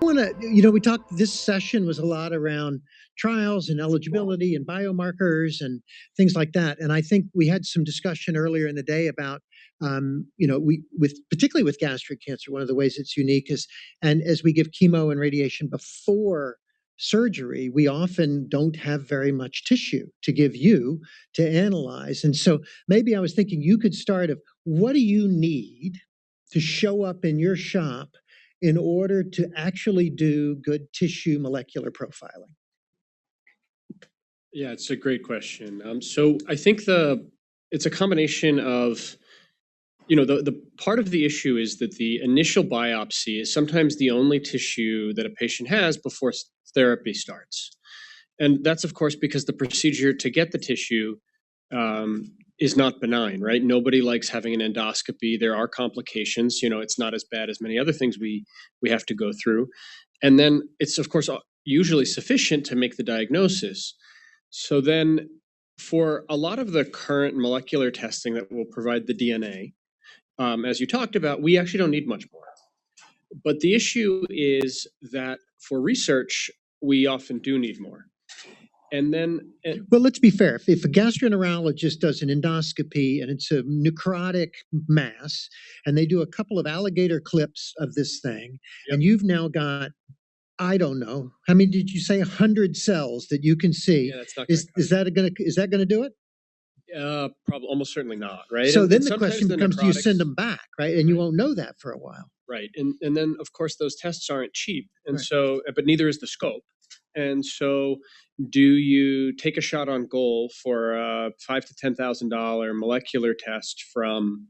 want to, we talked, this session was a lot around trials and eligibility and biomarkers and things like that. And I think we had some discussion earlier in the day about, particularly with gastric cancer, one of the ways it's unique is, and as we give chemo and radiation before surgery, we often don't have very much tissue to give you to analyze. And so maybe I was thinking you could start of what do you need to show up in your shop in order to actually do good tissue molecular profiling? Yeah, it's a great question. So I think it's a combination of, the part of the issue is that the initial biopsy is sometimes the only tissue that a patient has before therapy starts. And that's, of course, because the procedure to get the tissue is not benign, right? Nobody likes having an endoscopy. There are complications. It's not as bad as many other things we have to go through. And then it's, of course, usually sufficient to make the diagnosis. So then for a lot of the current molecular testing that will provide the DNA, as you talked about, we actually don't need much more. But the issue is that for research, we often do need more. And then, well, let's be fair. If a gastroenterologist does an endoscopy and it's a necrotic mass, and they do a couple of alligator clips of this thing, and you've now got, I don't know, how many did you say? 100 cells that you can see. Yeah, that's not is that gonna do it? Probably, almost certainly not, right? So then the question becomes, do you send them back, right? And you won't know that for a while. Right. And then, of course, those tests aren't cheap. And so, but neither is the scope. And so do you take a shot on goal for a $5,000 to $10,000 molecular test from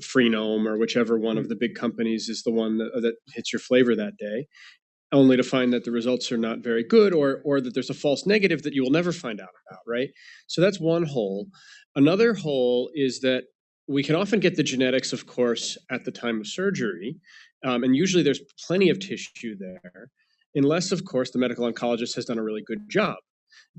Freenome or whichever one of the big companies is the one that hits your flavor that day, only to find that the results are not very good or that there's a false negative that you will never find out about, right? So that's one hole. Another hole is that we can often get the genetics, of course, at the time of surgery, and usually there's plenty of tissue there, unless, of course, the medical oncologist has done a really good job.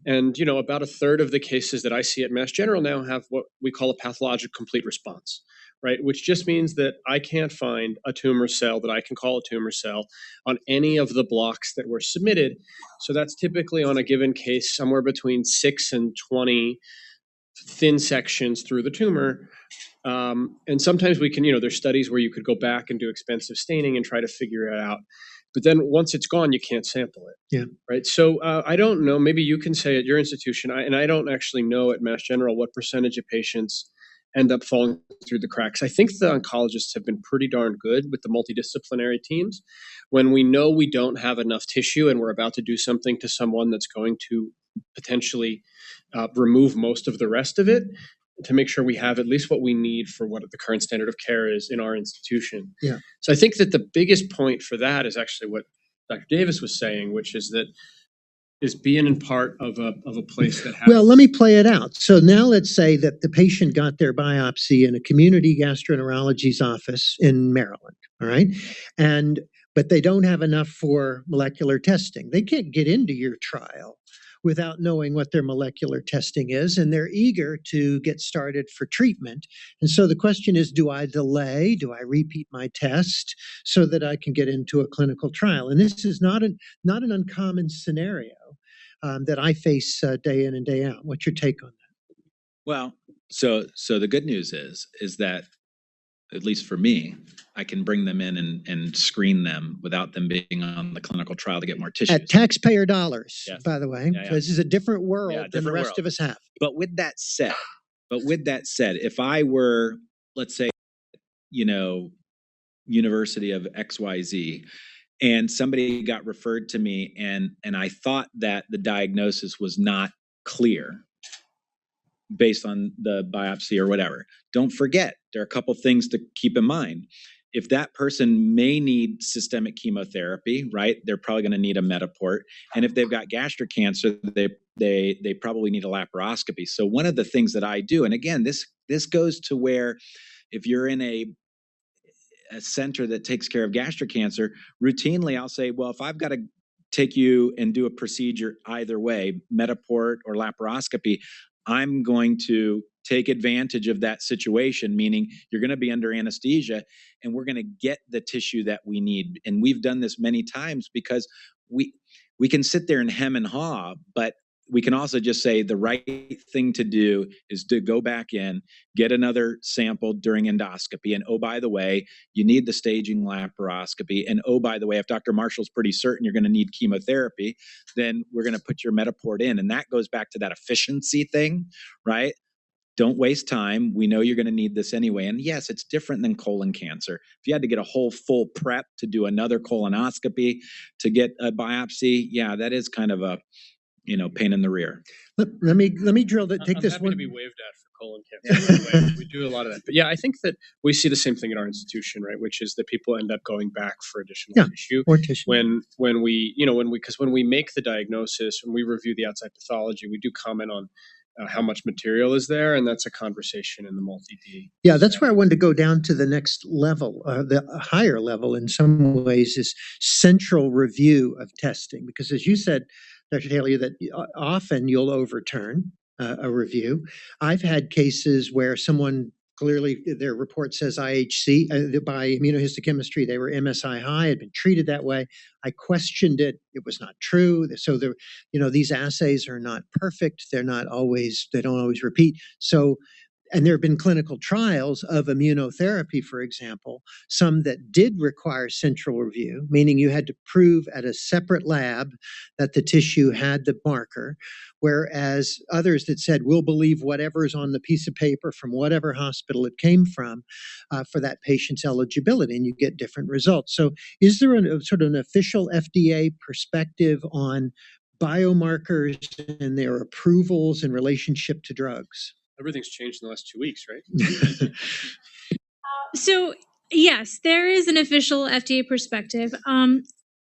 And, about a third of the cases that I see at Mass General now have what we call a pathologic complete response, right? Which just means that I can't find a tumor cell that I can call a tumor cell on any of the blocks that were submitted. So that's typically on a given case somewhere between 6 and 20 thin sections through the tumor. And sometimes we can, there's studies where you could go back and do expensive staining and try to figure it out. But then once it's gone, you can't sample it. Yeah. Right. So I don't know. Maybe you can say at your institution, and I don't actually know at Mass General what percentage of patients end up falling through the cracks. I think the oncologists have been pretty darn good with the multidisciplinary teams. When we know we don't have enough tissue and we're about to do something to someone that's going to potentially remove most of the rest of it, to make sure we have at least what we need for what the current standard of care is in our institution. Yeah. So I think that the biggest point for that is actually what Dr. Davis was saying, which is that is being in part of a place that has... Well, let me play it out. So now let's say that the patient got their biopsy in a community gastroenterology's office in Maryland, all right? But they don't have enough for molecular testing. They can't get into your trial without knowing what their molecular testing is, and they're eager to get started for treatment. And so the question is, do I delay? Do I repeat my test so that I can get into a clinical trial? And this is not an uncommon scenario that I face day in and day out. What's your take on that? Well, so the good news is that, at least for me, I can bring them in and screen them without them being on the clinical trial to get more tissues. At taxpayer dollars, Yes. By the way. Yeah. This is a different world than the rest world. of us have. But with that said, if I were, let's say, University of XYZ, and somebody got referred to me and I thought that the diagnosis was not clear based on the biopsy or whatever. Don't forget, there are a couple things to keep in mind. If that person may need systemic chemotherapy, right, they're probably going to need a Metaport. And if they've got gastric cancer, they probably need a laparoscopy. So one of the things that I do, and again, this goes to where if you're in a center that takes care of gastric cancer, routinely I'll say, well, if I've got to take you and do a procedure either way, Metaport or laparoscopy, I'm going to take advantage of that situation, meaning you're going to be under anesthesia and we're going to get the tissue that we need. And we've done this many times because we can sit there and hem and haw, but we can also just say the right thing to do is to go back in, get another sample during endoscopy. And oh, by the way, you need the staging laparoscopy. And oh, by the way, if Dr. Marshall's pretty certain you're going to need chemotherapy, then we're going to put your Metaport in. And that goes back to that efficiency thing, right? Don't waste time. We know you're going to need this anyway. And yes, it's different than colon cancer. If you had to get a whole full prep to do another colonoscopy to get a biopsy, yeah, that is kind of a pain in the rear. Let me drill that. Take I'm this happy one. to be waved at for colon cancer. By the way. We do a lot of that. But yeah, I think that we see the same thing at our institution, right? Which is that people end up going back for additional tissue. Or tissue. When we make the diagnosis, when we review the outside pathology, we do comment on how much material is there, and that's a conversation in the multi-D. Yeah, that's where I wanted to go down to the next level, the higher level in some ways is central review of testing. Because as you said, Dr. Taylor, that often you'll overturn a review. I've had cases where someone clearly their report says IHC by immunohistochemistry, they were MSI high, had been treated that way. I questioned it. It was not true. So these assays are not perfect. They don't always repeat. So, and there have been clinical trials of immunotherapy, for example, some that did require central review, meaning you had to prove at a separate lab that the tissue had the marker, whereas others that said, we'll believe whatever is on the piece of paper from whatever hospital it came from for that patient's eligibility, and you get different results. So is there a sort of an official FDA perspective on biomarkers and their approvals in relationship to drugs? Everything's changed in the last 2 weeks, right? So yes, there is an official FDA perspective.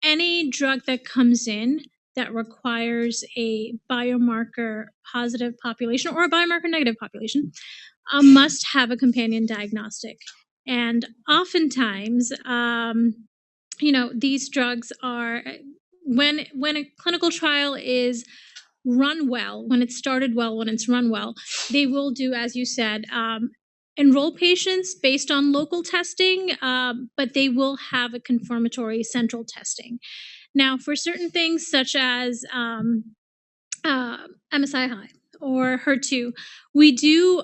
Any drug that comes in that requires a biomarker positive population or a biomarker negative population must have a companion diagnostic. And oftentimes, these drugs are, when a clinical trial is run well, when it's started well, when it's run well, they will do, as you said, enroll patients based on local testing, but they will have a confirmatory central testing. Now, for certain things such as MSI high or HER2, we do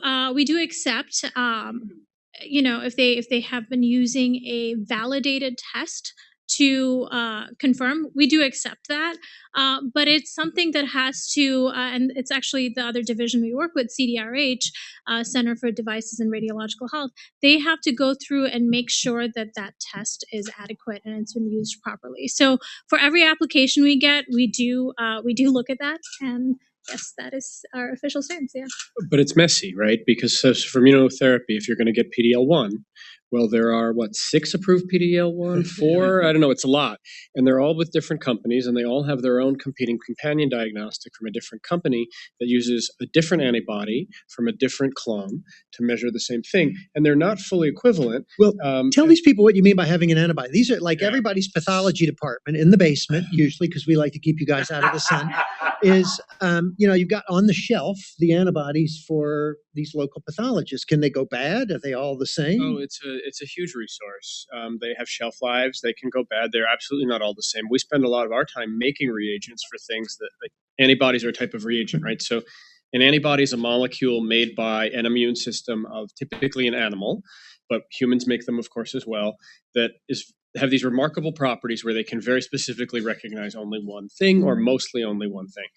accept, if they have been using a validated test to confirm, we do accept that. But it's something that has to, and it's actually the other division we work with, CDRH, Center for Devices and Radiological Health. They have to go through and make sure that that test is adequate and it's been used properly. So for every application we get, we do look at that, and yes, that is our official stance. Yeah. But it's messy, right? Because for immunotherapy, if you're going to get PD-L1, well, there are 6 approved PD-L1, 4? I don't know. It's a lot, and they're all with different companies, and they all have their own competing companion diagnostic from a different company that uses a different antibody from a different clone to measure the same thing, and they're not fully equivalent. Well, tell these people what you mean by having an antibody. These are like everybody's pathology department in the basement, usually, because we like to keep you guys out of the sun. Is you've got on the shelf the antibodies for these local pathologists. Can they go bad? Are they all the same? Oh, it's a huge resource. They have shelf lives. They can go bad. They're absolutely not all the same. We spend a lot of our time making reagents for things that, like, antibodies are a type of reagent, right? So an antibody is a molecule made by an immune system of typically an animal, but humans make them, of course, as well, that have these remarkable properties where they can very specifically recognize only one thing or mostly only one thing.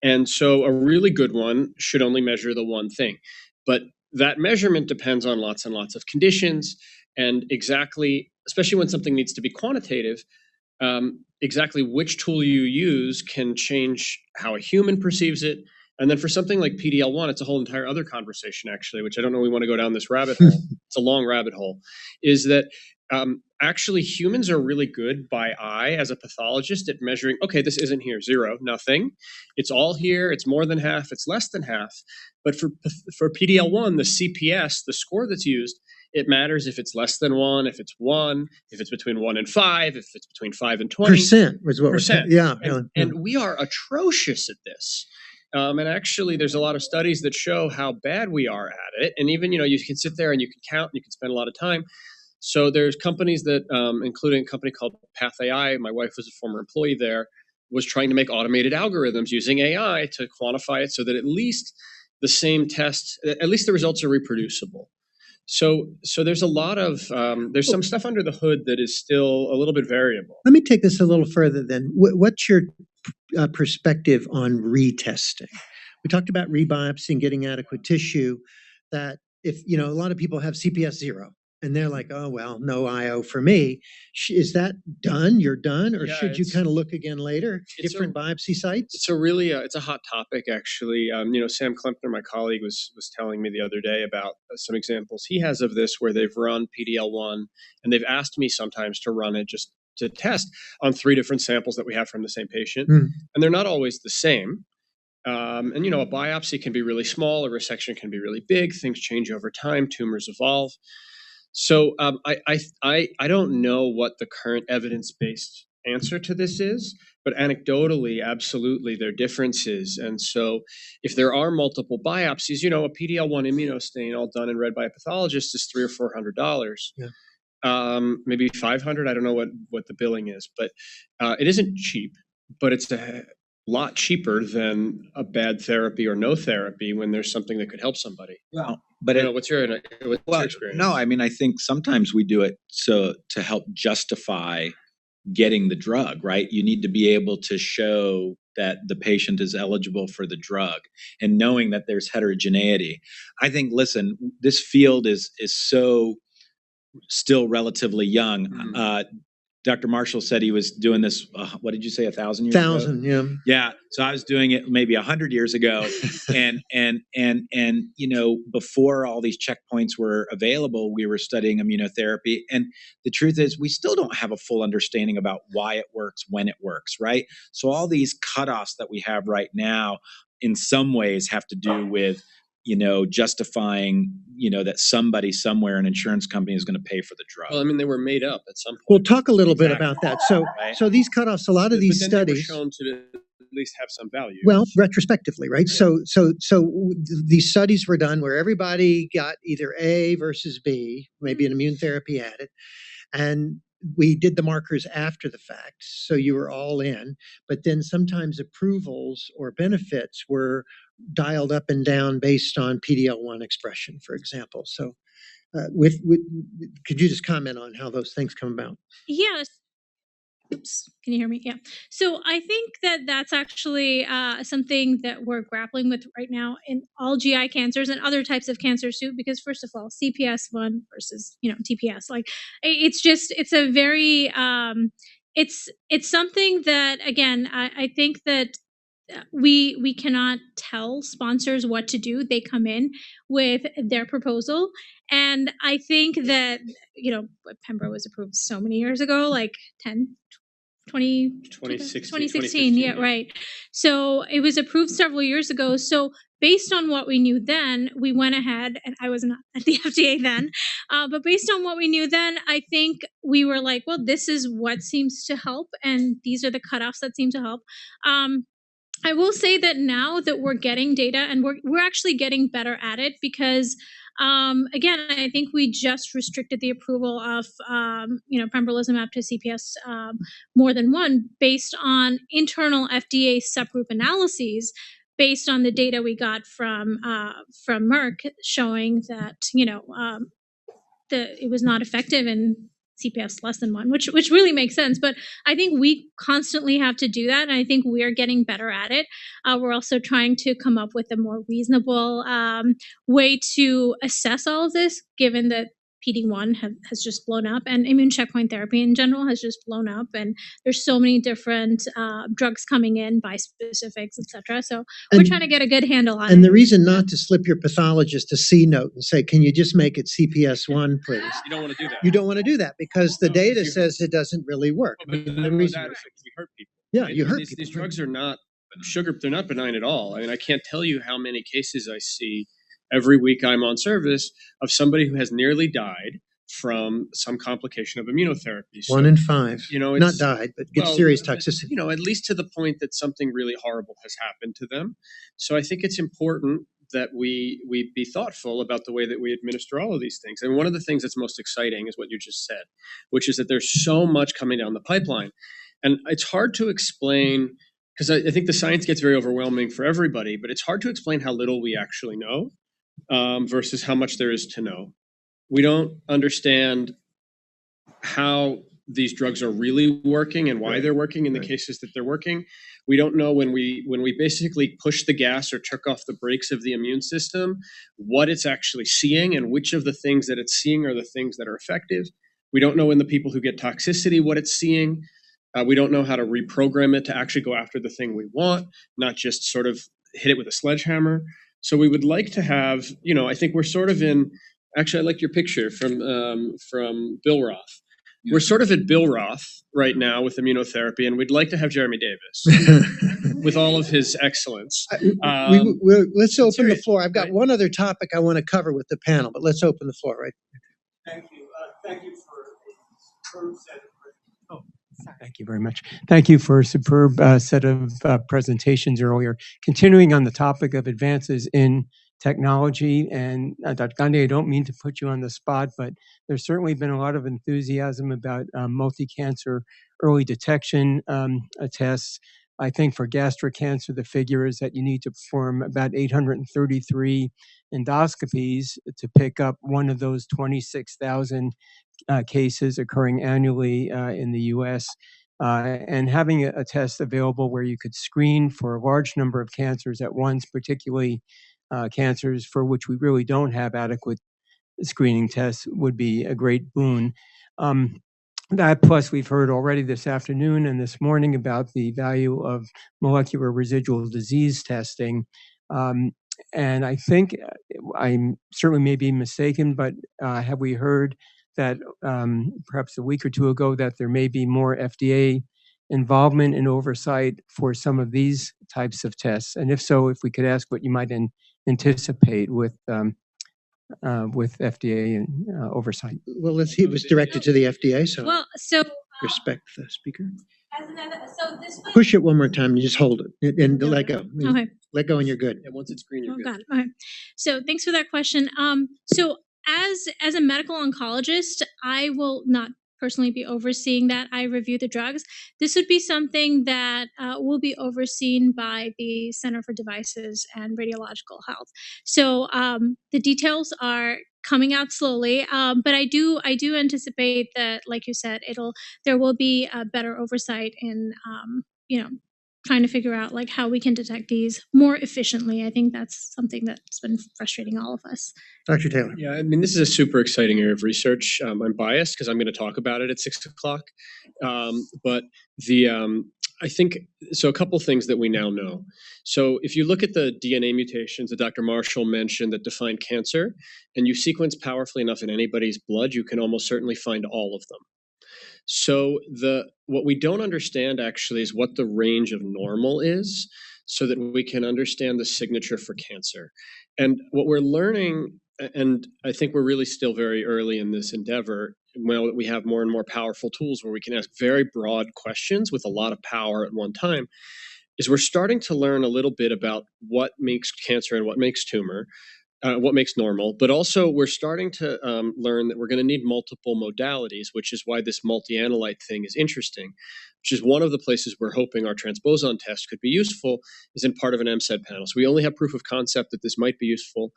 And so a really good one should only measure the one thing. But that measurement depends on lots and lots of conditions, and exactly, especially when something needs to be quantitative, exactly which tool you use can change how a human perceives it. And then for something like PD-L1, it's a whole entire other conversation, actually, which I don't know we want to go down this rabbit hole. It's a long rabbit hole, is that actually humans are really good by eye as a pathologist at measuring, okay, this isn't here, 0, nothing. It's all here, it's more than half, it's less than half. But for PD-L1, the CPS, the score that's used, it matters if it's less than 1, if it's 1, if it's between 1 and 5, if it's between 5 and 20. Percent was what we're saying. Yeah. And we are atrocious at this. And actually, there's a lot of studies that show how bad we are at it. And even, you can sit there and you can count, and you can spend a lot of time. So there's companies that, including a company called Path AI, my wife was a former employee there, was trying to make automated algorithms using AI to quantify it so that at least the same test, at least the results are reproducible. So there's a lot of, there's some stuff under the hood that is still a little bit variable. Let me take this a little further then. What's your perspective on retesting? We talked about rebiopsying, getting adequate tissue, that if, a lot of people have CPS 0 and they're like, oh, well, no IO for me. Is that done? You're done? Or should you kind of look again later? Different biopsy sites? It's a really, it's a hot topic, actually. Sam Klempner, my colleague, was telling me the other day about some examples he has of this where they've run PDL1 and they've asked me sometimes to run it just to test on 3 different samples that we have from the same patient. And they're not always the same. And a biopsy can be really small, a resection can be really big. Things change over time, tumors evolve. So I don't know what the current evidence-based answer to this is, but anecdotally, absolutely, there are differences. And so if there are multiple biopsies, a PDL1 immunostain all done and read by a pathologist is $300 or $400. Yeah. Maybe $500. I don't know what the billing is, but it isn't cheap, but it's a lot cheaper than a bad therapy or no therapy when there's something that could help somebody. Well, but what's your experience? No, I mean, I think sometimes we do it so to help justify getting the drug, right? You need to be able to show that the patient is eligible for the drug, and knowing that there's heterogeneity. I think, listen, this field is so still relatively young. Dr. Marshall said he was doing this, what did you say, 1,000 years ago? 1,000, yeah. Yeah, so I was doing it maybe 100 years ago. and before all these checkpoints were available, we were studying immunotherapy. And the truth is, we still don't have a full understanding about why it works, when it works, right? So all these cutoffs that we have right now, in some ways, have to do with justifying, that somebody somewhere, an insurance company, is going to pay for the drug. Well, I mean, they were made up at some point. We'll talk a little bit about that. So these cutoffs, a lot of these studies they were shown to at least have some value. Well, retrospectively, right? Yeah. So these studies were done where everybody got either A versus B, maybe an immune therapy added, and we did the markers after the fact, so you were all in. But then sometimes approvals or benefits were dialed up and down based on PDL1 expression, for example. So, could you just comment on how those things come about? Yes. Oops, can you hear me? Yeah. So I think that that's actually something that we're grappling with right now in all GI cancers and other types of cancers too, because first of all, CPS1 versus, TPS, like it's a very, it's something that, again, I think that we cannot tell sponsors what to do. They come in with their proposal. And I think that, Pembro was approved so many years ago, like 2016. Yeah, right. So it was approved several years ago. So based on what we knew then, we went ahead, and I was not at the FDA then, but based on what we knew then, I think we were like, well, this is what seems to help, and these are the cutoffs that seem to help. I will say that now that we're getting data, and we're actually getting better at it, because again, I think we just restricted the approval of pembrolizumab to CPS more than 1 based on internal FDA subgroup analyses, based on the data we got from Merck showing that it was not effective in CPS less than 1, which really makes sense. But I think we constantly have to do that, and I think we're getting better at it. We're also trying to come up with a more reasonable way to assess all of this, given that PD-1 has just blown up, and immune checkpoint therapy in general has just blown up, and there's so many different drugs coming in, bispecifics, etc. So we're trying to get a good handle on it. And the reason not to slip your pathologist a C note and say, can you just make it CPS1, please? You don't want to do that. You don't want to do that because the data says it doesn't really work. But the reason that is we hurt people. Yeah, you hurt people. These drugs are not they're not benign at all. I mean, I can't tell you how many cases I see every week I'm on service of somebody who has nearly died, from some complication of immunotherapy. So, 1 in 5. Not Not died, but get serious toxicity. At least to the point that something really horrible has happened to them. So I think it's important that we be thoughtful about the way that we administer all of these things. And one of the things that's most exciting is what you just said, which is that there's so much coming down the pipeline. And it's hard to explain, because I think the science gets very overwhelming for everybody, but it's hard to explain how little we actually know versus how much there is to know. We don't understand how these drugs are really working and why they're working in the cases that they're working. We don't know when we basically push the gas or took off the brakes of the immune system, what it's actually seeing and which of the things that it's seeing are the things that are effective. We don't know in the people who get toxicity what it's seeing. We don't know how to reprogram it to actually go after the thing we want, not just sort of hit it with a sledgehammer. So we would like to have, I think we're sort of in, actually I like your picture from Bill Roth. We're sort of at Bill Roth right now with immunotherapy, and we'd like to have Jeremy Davis with all of his excellence. Let's open the floor. I've got one other topic I want to cover with the panel, but let's open the floor. Right. Thank you. Thank you for a superb set of Thank you very much. Thank you for a superb set of presentations earlier. Continuing on the topic of advances in technology, and Dr. Gandhi, I don't mean to put you on the spot, but there's certainly been a lot of enthusiasm about multi-cancer early detection tests. I think for gastric cancer, the figure is that you need to perform about 833 endoscopies to pick up one of those 26,000 cases occurring annually in the U.S. And having a test available where you could screen for a large number of cancers at once, particularly cancers for which we really don't have adequate screening tests, would be a great boon. That plus we've heard already this afternoon and this morning about the value of molecular residual disease testing. And I think I certainly may be mistaken, but have we heard that perhaps a week or two ago that there may be more FDA involvement and oversight for some of these types of tests? And if so, if we could ask what you might anticipate with FDA and oversight. Well, let's see. It was directed to the FDA, so respect the speaker. Push it one more time and just hold it and let go. Okay. Let go and you're good. And once it's green, you're good. Got it. Okay. So thanks for that question. So as a medical oncologist, I will not personally be overseeing that. I review the drugs. This would be something that will be overseen by the Center for Devices and Radiological Health. So the details are coming out slowly, but I do anticipate that, like you said, there will be a better oversight in trying to figure out like how we can detect these more efficiently. I think that's something that's been frustrating all of us. Dr. Taylor. Yeah, I mean, this is a super exciting area of research. I'm biased because I'm going to talk about it at 6:00. But I think, so a couple things that we now know. So if you look at the DNA mutations that Dr. Marshall mentioned that define cancer, and you sequence powerfully enough in anybody's blood, you can almost certainly find all of them. So what we don't understand actually is what the range of normal is so that we can understand the signature for cancer. And what we're learning, and I think we're really still very early in this endeavor, well, we have more and more powerful tools where we can ask very broad questions with a lot of power at one time, is we're starting to learn a little bit about what makes cancer and what makes tumor. What makes normal, but also we're starting to learn that we're going to need multiple modalities, which is why this multi-analyte thing is interesting, which is one of the places we're hoping our transposon test could be useful is in part of an MCED panel. So we only have proof of concept that this might be useful,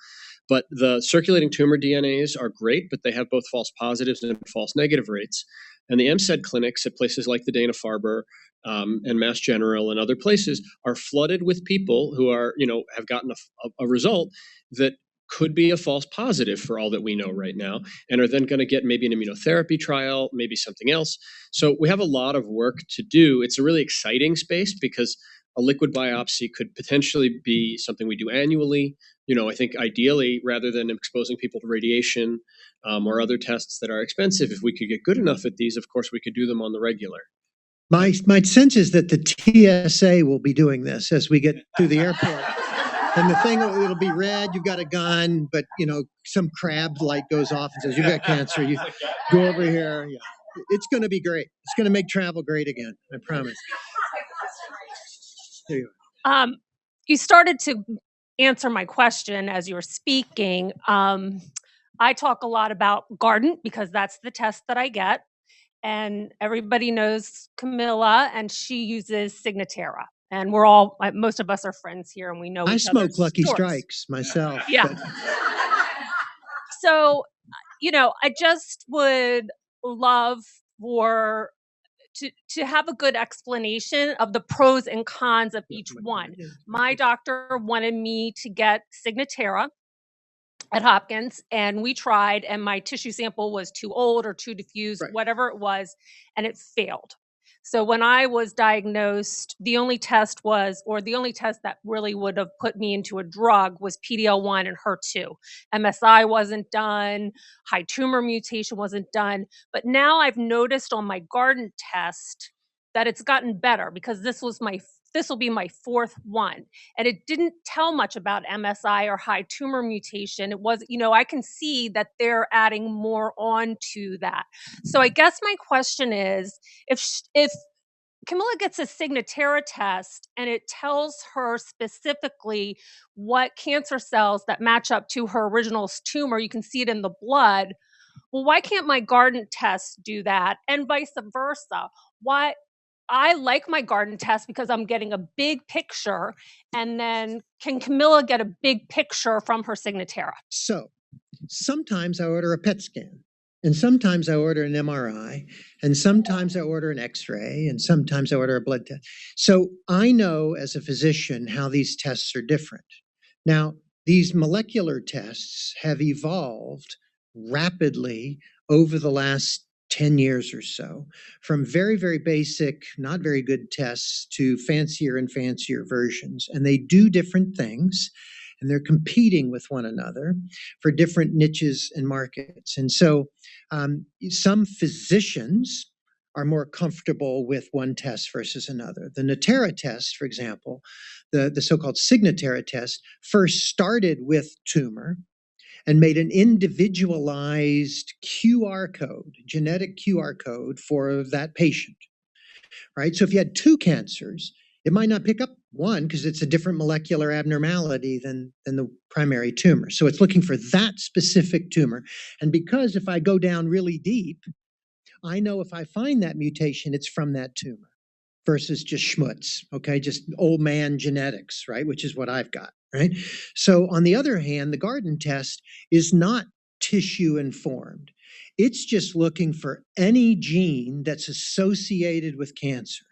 but the circulating tumor DNAs are great, but they have both false positives and false negative rates. And the MCED clinics at places like the Dana-Farber and Mass General and other places are flooded with people who are, have gotten a result that could be a false positive for all that we know right now, and are then going to get maybe an immunotherapy trial, maybe something else. So we have a lot of work to do. It's a really exciting space because a liquid biopsy could potentially be something we do annually. I think ideally, rather than exposing people to radiation or other tests that are expensive, if we could get good enough at these, of course, we could do them on the regular. My sense is that the TSA will be doing this as we get through the airport. And the thing, it'll be red, you've got a gun, but some crab light goes off and says, you've got cancer. You go over here. Yeah. It's going to be great. It's going to make travel great again. I promise. There you are. You started to answer my question as you were speaking. I talk a lot about Guardant because that's the test that I get. And everybody knows Camilla, and she uses Signatera. And we're all, most of us are friends here, and we know I each smoke other's Lucky stories. Strikes myself. Yeah. So, I just would love to have a good explanation of the pros and cons of each one. My doctor wanted me to get Signatera at Hopkins, and we tried, and my tissue sample was too old or too diffuse, whatever it was, and it failed. So when I was diagnosed, the only test that really would have put me into a drug was PD-L1 and HER2. MSI wasn't done, high tumor mutation wasn't done, but now I've noticed on my Guardant test that it's gotten better because this will be my fourth one. And it didn't tell much about MSI or high tumor mutation. It was, I can see that they're adding more on to that. So I guess my question is, if Camilla gets a Signatera test and it tells her specifically what cancer cells that match up to her original tumor, you can see it in the blood. Well, why can't my Guardant test do that? And vice versa. Why? I like my Guardant test because I'm getting a big picture, and then can Camilla get a big picture from her Signatera? So sometimes I order a PET scan, and sometimes I order an MRI, and sometimes I order an X-ray, and sometimes I order a blood test. So I know as a physician how these tests are different. Now, these molecular tests have evolved rapidly over the last 10 years or so, from very, very basic, not very good tests to fancier and fancier versions. And they do different things, and they're competing with one another for different niches and markets. And so some physicians are more comfortable with one test versus another. The Natera test, for example, the so-called Signatera test, first started with tumor and made an individualized QR code, genetic QR code for that patient, right? So if you had two cancers, it might not pick up one because it's a different molecular abnormality than the primary tumor. So it's looking for that specific tumor. And because if I go down really deep, I know if I find that mutation, it's from that tumor versus just schmutz, okay? Just old man genetics, right? Which is what I've got, right? So on the other hand, the Guardant test is not tissue informed. It's just looking for any gene that's associated with cancer,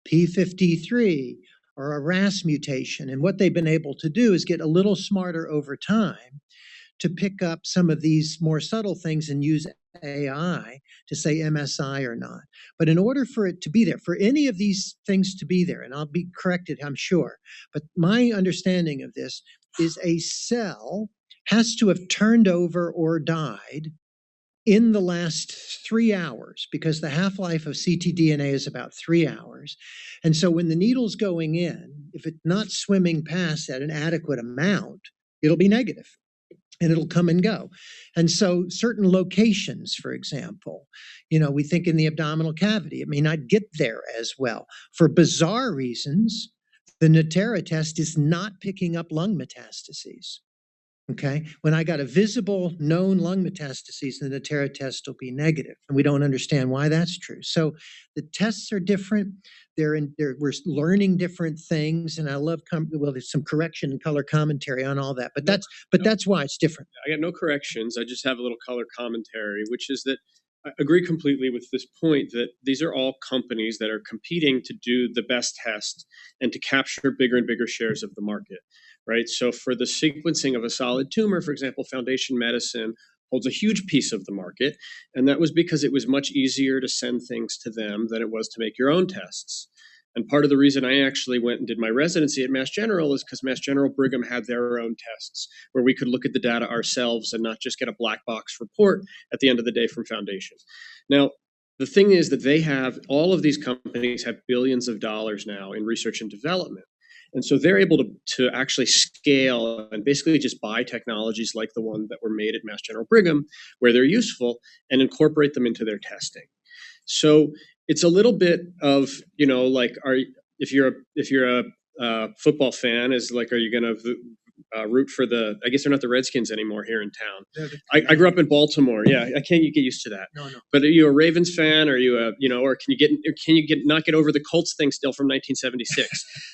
P53 or a RAS mutation. And what they've been able to do is get a little smarter over time to pick up some of these more subtle things and use AI to say MSI or not. But in order for it to be there, for any of these things to be there, and I'll be corrected, I'm sure, but my understanding of this is a cell has to have turned over or died in the last 3 hours, because the half-life of ctDNA is about 3 hours. And so when the needle's going in, if it's not swimming past at an adequate amount, it'll be negative. And it'll come and go. And so certain locations, for example, we think in the abdominal cavity, it may not get there as well. For bizarre reasons, the Natera test is not picking up lung metastases. Okay. When I got a visible known lung metastases, the Natera test will be negative. And we don't understand why that's true. So the tests are different. We're learning different things. And I love, there's some correction and color commentary on all that, but that's why it's different. I got no corrections. I just have a little color commentary, which is that I agree completely with this point that these are all companies that are competing to do the best test and to capture bigger and bigger shares of the market, right? So for the sequencing of a solid tumor, for example, Foundation Medicine holds a huge piece of the market. And that was because it was much easier to send things to them than it was to make your own tests. And part of the reason I actually went and did my residency at Mass General is because Mass General Brigham had their own tests where we could look at the data ourselves and not just get a black box report at the end of the day from Foundation. Now, the thing is that all of these companies have billions of dollars now in research and development. And so they're able to actually scale and basically just buy technologies like the one that were made at Mass General Brigham, where they're useful, and incorporate them into their testing. So it's a little bit of, like, if you're a football fan, is like, are you going to root for I guess they're not the Redskins anymore here in town. I grew up in Baltimore. Yeah, I can't get used to that. No. But are you a Ravens fan? Are you or can you not get over the Colts thing still from 1976?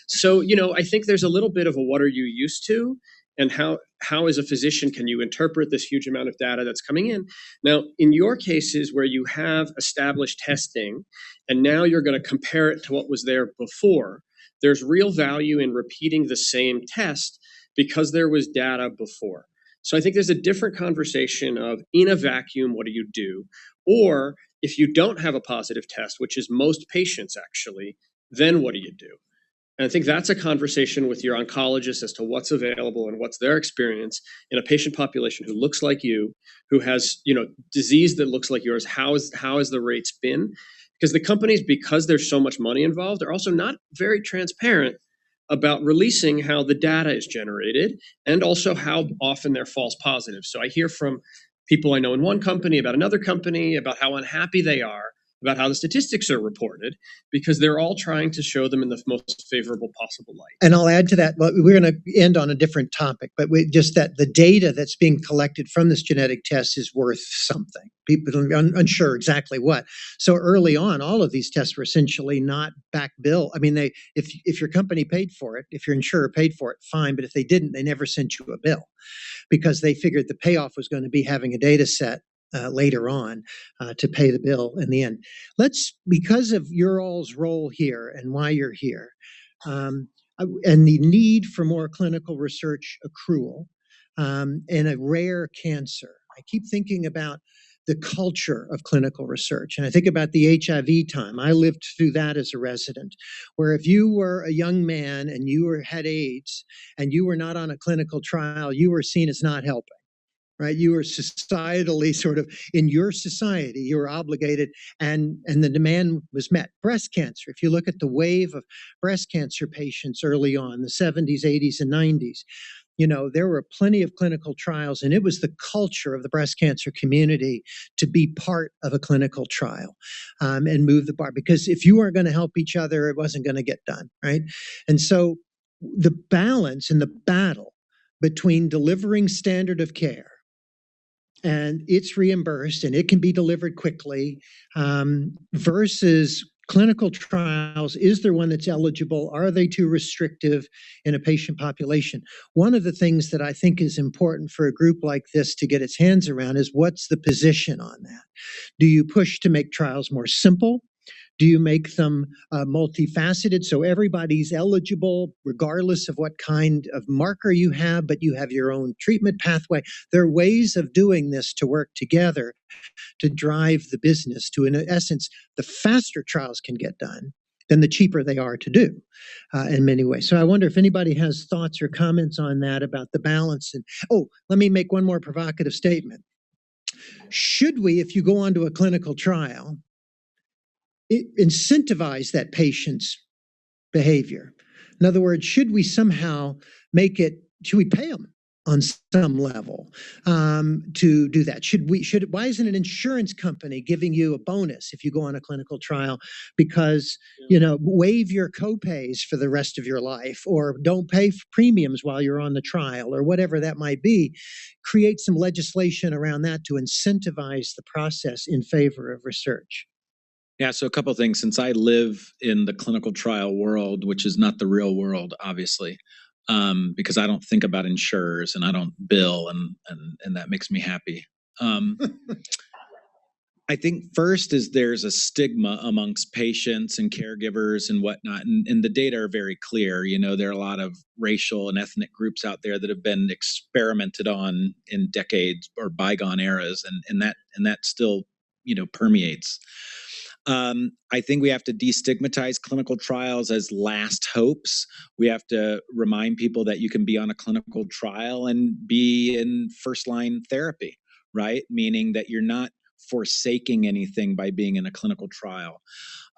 So, I think there's a little bit of a what are you used to, and how as a physician can you interpret this huge amount of data that's coming in. Now, in your cases where you have established testing and now you're going to compare it to what was there before, there's real value in repeating the same test because there was data before. So I think there's a different conversation of, in a vacuum, what do you do? Or if you don't have a positive test, which is most patients actually, then what do you do? And I think that's a conversation with your oncologist as to what's available and what's their experience in a patient population who looks like you, who has, disease that looks like yours. How has the rates been? Because the companies, because there's so much money involved, are also not very transparent about releasing how the data is generated and also how often they're false positives. So I hear from people I know in one company about another company about how unhappy they are about how the statistics are reported, because they're all trying to show them in the most favorable possible light. And I'll add to that, well, we're going to end on a different topic, but just that the data that's being collected from this genetic test is worth something. People are unsure exactly what. So early on, all of these tests were essentially not back bill. I mean, if your company paid for it, if your insurer paid for it, fine. But if they didn't, they never sent you a bill because they figured the payoff was going to be having a data set later on to pay the bill in the end. Because of your all's role here and why you're here, and the need for more clinical research accrual in a rare cancer, I keep thinking about the culture of clinical research. And I think about the HIV time. I lived through that as a resident, where if you were a young man and you had AIDS and you were not on a clinical trial, you were seen as not helping. Right, you were societally sort of in your society, you were obligated, and the demand was met. Breast cancer. If you look at the wave of breast cancer patients early on, the 70s, 80s, and 90s, there were plenty of clinical trials, and it was the culture of the breast cancer community to be part of a clinical trial and move the bar. Because if you weren't going to help each other, it wasn't going to get done, right? And so the balance and the battle between delivering standard of care and it's reimbursed and it can be delivered quickly versus clinical trials. Is there one that's eligible? Are they too restrictive in a patient population? One of the things that I think is important for a group like this to get its hands around is what's the position on that? Do you push to make trials more simple? Do you make them multifaceted so everybody's eligible regardless of what kind of marker you have, but you have your own treatment pathway? There are ways of doing this to work together to drive the business to, in essence, the faster trials can get done, then the cheaper they are to do in many ways. So I wonder if anybody has thoughts or comments on that about the balance. And let me make one more provocative statement. Should we, if you go on to a clinical trial, incentivize that patient's behavior? In other words, should we somehow should we pay them on some level to do that? Why isn't an insurance company giving you a bonus if you go on a clinical trial because, waive your copays for the rest of your life, or don't pay for premiums while you're on the trial, or whatever that might be? Create some legislation around that to incentivize the process in favor of research. Yeah, so a couple of things. Since I live in the clinical trial world, which is not the real world, obviously, because I don't think about insurers and I don't bill, and that makes me happy. I think first is there's a stigma amongst patients and caregivers and whatnot, and the data are very clear. There are a lot of racial and ethnic groups out there that have been experimented on in decades or bygone eras, and that still permeates. I think we have to destigmatize clinical trials as last hopes. We have to remind people that you can be on a clinical trial and be in first-line therapy, right? Meaning that you're not forsaking anything by being in a clinical trial.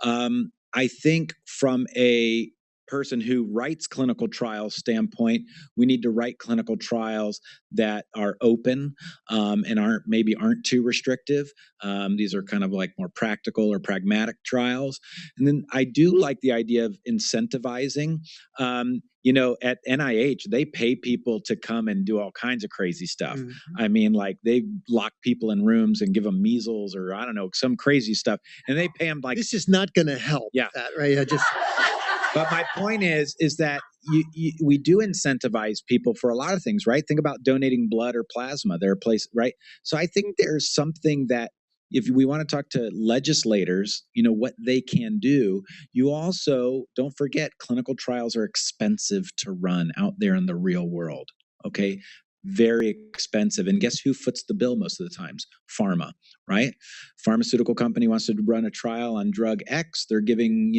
I think from a person who writes clinical trials standpoint, we need to write clinical trials that are open and aren't too restrictive. These are kind of like more practical or pragmatic trials. And then I do like the idea of incentivizing. At NIH, they pay people to come and do all kinds of crazy stuff. I mean, like they lock people in rooms and give them measles or I don't know, some crazy stuff. And they pay them like, this is not going to help. Yeah. That, right? But my point is that we do incentivize people for a lot of things, right? Think about donating blood or plasma. There are places, right? So I think there's something that if we want to talk to legislators, what they can do, you also don't forget clinical trials are expensive to run out there in the real world. Okay. Very expensive. And guess who foots the bill most of the times? Pharma, right? Pharmaceutical company wants to run a trial on drug X. They're giving,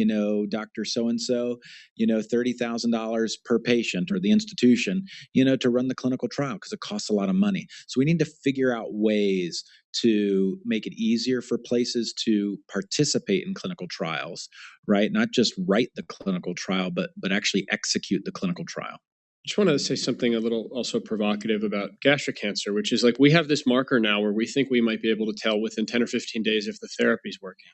Dr. So-and-so, $30,000 per patient or the institution, to run the clinical trial because it costs a lot of money. So we need to figure out ways to make it easier for places to participate in clinical trials, right? Not just write the clinical trial, but actually execute the clinical trial. I just want to say something a little also provocative about gastric cancer, which is like we have this marker now where we think we might be able to tell within 10 or 15 days if the therapy is working.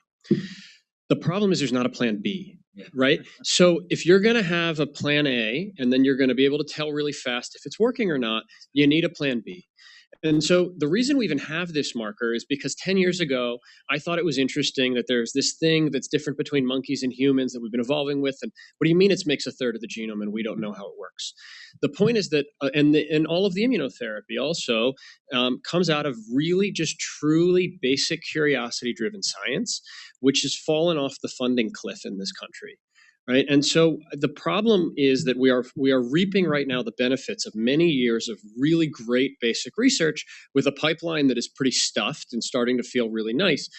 The problem is there's not a plan B, right? So if you're going to have a plan A and then you're going to be able to tell really fast if it's working or not, you need a plan B. And so the reason we even have this marker is because 10 years ago, I thought it was interesting that there's this thing that's different between monkeys and humans that we've been evolving with. And what do you mean it makes a third of the genome and we don't know how it works? The point is that, and all of the immunotherapy also comes out of really just truly basic curiosity-driven science, which has fallen off the funding cliff in this country. Right. And so the problem is that we are reaping right now the benefits of many years of really great basic research with a pipeline that is pretty stuffed and starting to feel really nice.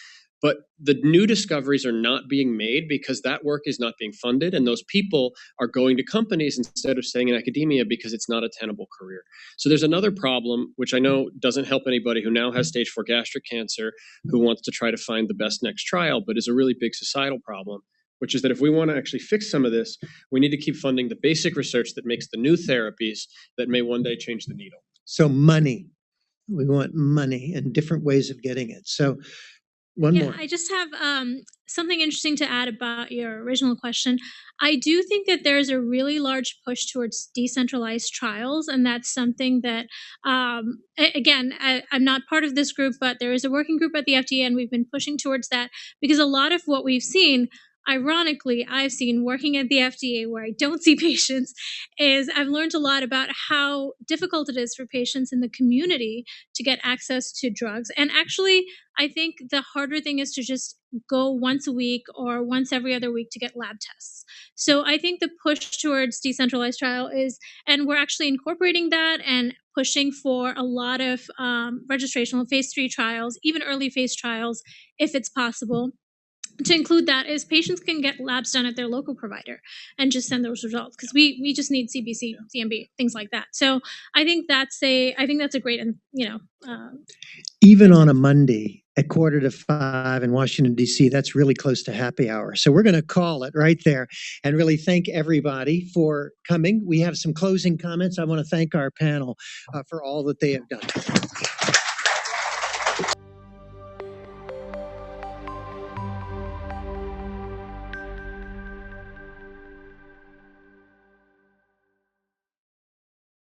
But the new discoveries are not being made because that work is not being funded. And those people are going to companies instead of staying in academia because it's not a tenable career. So there's another problem, which I know doesn't help anybody who now has stage 4 gastric cancer, who wants to try to find the best next trial, but is a really big societal problem, which is that if we want to actually fix some of this, we need to keep funding the basic research that makes the new therapies that may one day change the needle. So money. We want money and different ways of getting it. So one more. I just have something interesting to add about your original question. I do think that there's a really large push towards decentralized trials, and that's something that, again, I'm not part of this group, but there is a working group at the FDA, and we've been pushing towards that because a lot of what we've seen, ironically, I've seen working at the FDA where I don't see patients, is I've learned a lot about how difficult it is for patients in the community to get access to drugs. And actually, I think the harder thing is to just go once a week or once every other week to get lab tests. So I think the push towards decentralized trial is, and we're actually incorporating that and pushing for a lot of registrational phase 3 trials, even early phase trials, if it's possible. To include that is patients can get labs done at their local provider and just send those results because we just need CBC, CMB, things like that. So I think that's a great, even on a Monday at 4:45 in Washington, D.C., that's really close to happy hour. So we're going to call it right there and really thank everybody for coming. We have some closing comments. I want to thank our panel for all that they have done.